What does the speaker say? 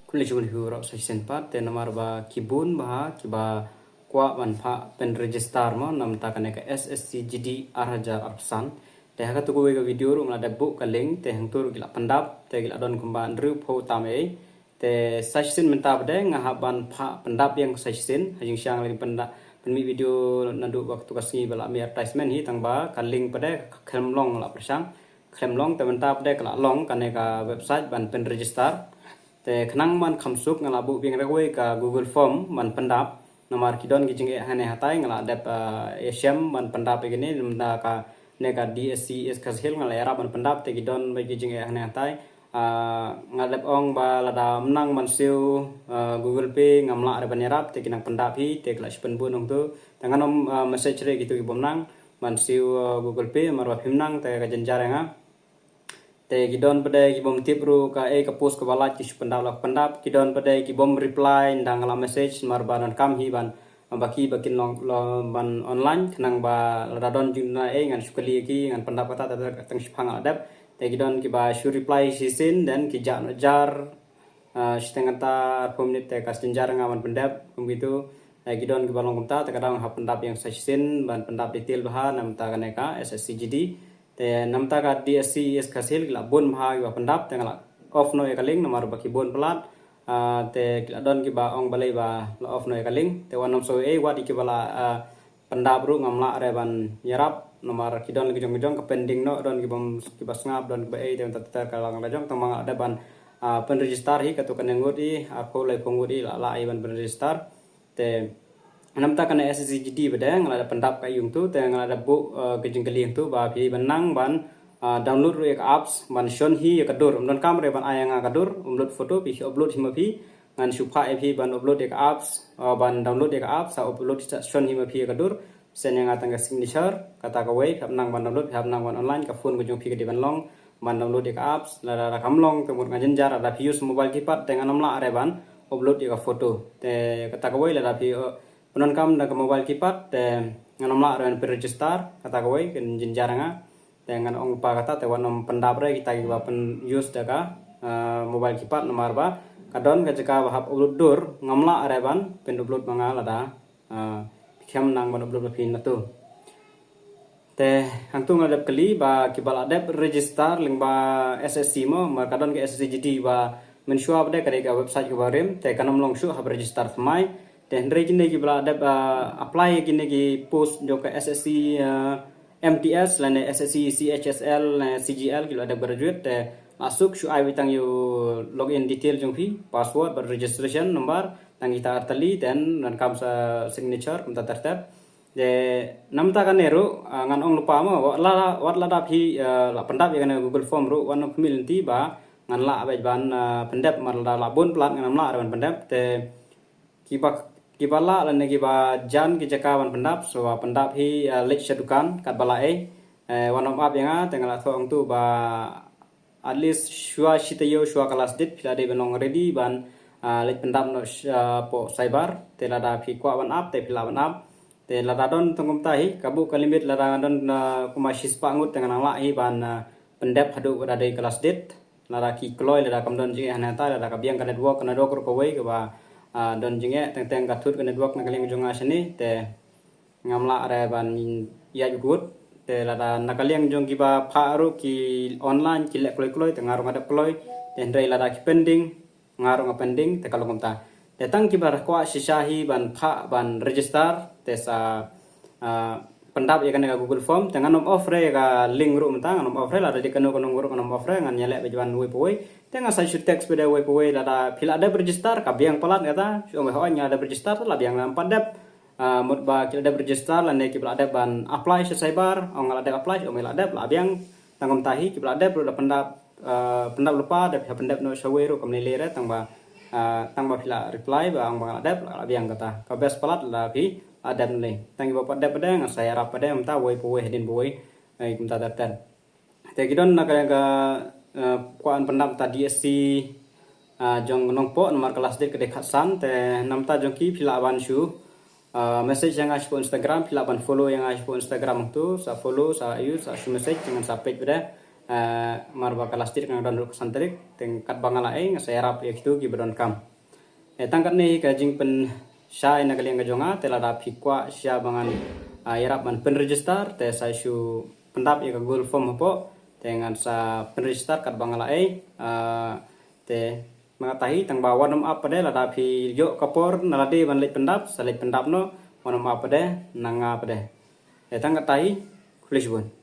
Kulit cuma huruf season part dan nomor ba kibun bah kiba kuat manfa pen register mo nam takane ka SSCGD arhaja arsan te haka tu ko video rum la debu ka link te hang tur gila pendap te gila don kumban ru pho tame te season menta bade ngahaban pha pendap yang season hajing siang lagi pendap penmi video nandu waktu kasih bala mi advertisement hi tang ba ka link pada klemlong la persang klemlong te menta bade kala long kane ka website ban pen register te khnang man khamsuk ngala bu bing regwe ka Google Form man pendap nomor kidon gi jing hane hatai ngala dep asiam man pendap begini namda ka neka DSC is kasil ngala era man pendap te kidon bagi jing hane hatai ngadep ong ba lada menang man siu Google Pay ngamla ada banyarap te kinang pendap hi te kelas penbun ong tu tangan om message re gitu ibom nang man siu Google Pay marwa himnang te ka jenjaranga te kidon pada kibom tipru ka ka post ka balat ki pendap kidon pada kibom reply ndang la message marbanan kam hi ban baki bakin long ban online kenang ba radon juna ngan sukali ki ngan pendap kata tang sipang adap te kidon ki ba shu reply sisin dan ki jar setengah ta menit te kas jenjar ngaman pendap begitu kidon ki balong kumta te kadang ha pendap yang sisin ban pendap detail bahan nam ta kaneka SSCGD te namta ka DSC is kasil gila bon bha wa pendap te ngala off no ekaling nomor baki bon pelat te gila don ki ba ong balai ba off no ekaling te wanom so wat ki bala pendap ru ngamla re ban yarap nomor kidon lagi jong ke pending no don ki bom ki basngap don ki ba te tatar kalang rajong tamang ada ban pen register hi katu kan ngudi aku lai pengudi la ban pen register te namta kana SSCGD bedang ngala pendap ka yung tu te ngala bu kejing keling tu ba pi benang ban download ru ek apps ban shon hi kadur don kamre ban ayanga kadur upload foto pi upload hima pi ngan supha pi ban upload ek apps ban download ek apps sa upload shon hima pi kadur sen yang atang signature kata ka wei phap nang ban download phap nang ban online ka phone ko jong pi ke ban long ban download ek apps la kamlong ke mur ngajen jar ada use mobile kipat dengan namla are ban upload ek foto te kata ka wei la pi penon kam da mobile kipat te nganomla ren register kata koi ken jenjaranga te ngan ong pa kata te wanom pendap re kita ki pen use da ka mobile kipat nomor ba kadon ka jeka bahap upload dur ngamla areban pen upload mangala da pikham nang ban upload pin tu te hangtu ngadep kali ba kibal adep register ling ba SSC mo mar kadon ke SSCGD ba mensua bade ka website ke barem te kanom long shu hab register thamai dan kini kita ada apply kini ki post jo ke SSC MTS lane SSC CHSL CGL kita ada graduate te masuk shu ai bitang you login detail jong fi password ber registration number tang kita tali dan kam sa signature kumta tertep de namta kan eru ngan ong lupa mo wat la dap hi la pendap ya kan Google Form ru wan community ba ngan la ban pendap mar la bon plat ngan la ban pendap te kibala lan kiba jan ki jakawan pendap so pendap hi lek sedukan kat bala one of up yang tengala thong tu ba at least shua shitayo shua kelas dit pila de benong ready ban lek pendap no po cyber te lada phi kwa one up te pila one up te lada don tongom tai kabu kalimit lada don kuma shispa ngut tengana la hi ban pendap hadu ada de kelas dit lada ki kloy lada kamdon ji hanata lada kabiang kana dua ko wei ke ba don jinge teng katut ke network na kaling jonga sini te ngamla are ban ya gut te lada nakaliang jong kiba pharu ki online ki lek kloy te ngaru ngadap kloy te ndai lada ki pending ngaru pending te kalong ta te tang kiba kwa sisahi ban pha ban register te sa pendap ya kan Google Form dengan nom ofre ga link ru mentang nom ofre la di kanu kanu ru nom ofre ngan nyelek bejuan we poe tengah saya shoot text pada we poe ada pila ada register ka biang pelat kata so me honya ada register la biang pandap mut ba kila ada register la ne kibla ada ban apply se cyber ong ada apply o me la ada la biang tangom tahi kibla ada pro pendap lupa ada pendap no show ru kam ne lere tang ba pila reply ba ong ba ada la biang kata ka best pelat la bi ada nih tangi bapak ada pada saya rap pada minta woi poe hedin boy minta datan te kidon nak ga kuan pendam tadi SC jong nongpo nomor kelas dit kedek san te namta jong ki pila ban shu message yang aspo Instagram pila ban follow yang aspo Instagram tu sa follow sa use sa message dengan sa page pada marba kalastir kang don santrik teng kat bangala saya rap ya gitu gibron kam tangkat nih kajing pen sya ina kalian kajonga tela da pikwa sya bangan yarap man pen register te sai su pendap ya Google Form po dengan sa pen register kat bangala te mengetahui tang bawa nom apa deh lada pi yo kapor nalade ban lek pendap salek pendap no wanam apa deh nanga apa deh tangkat tai kulis bun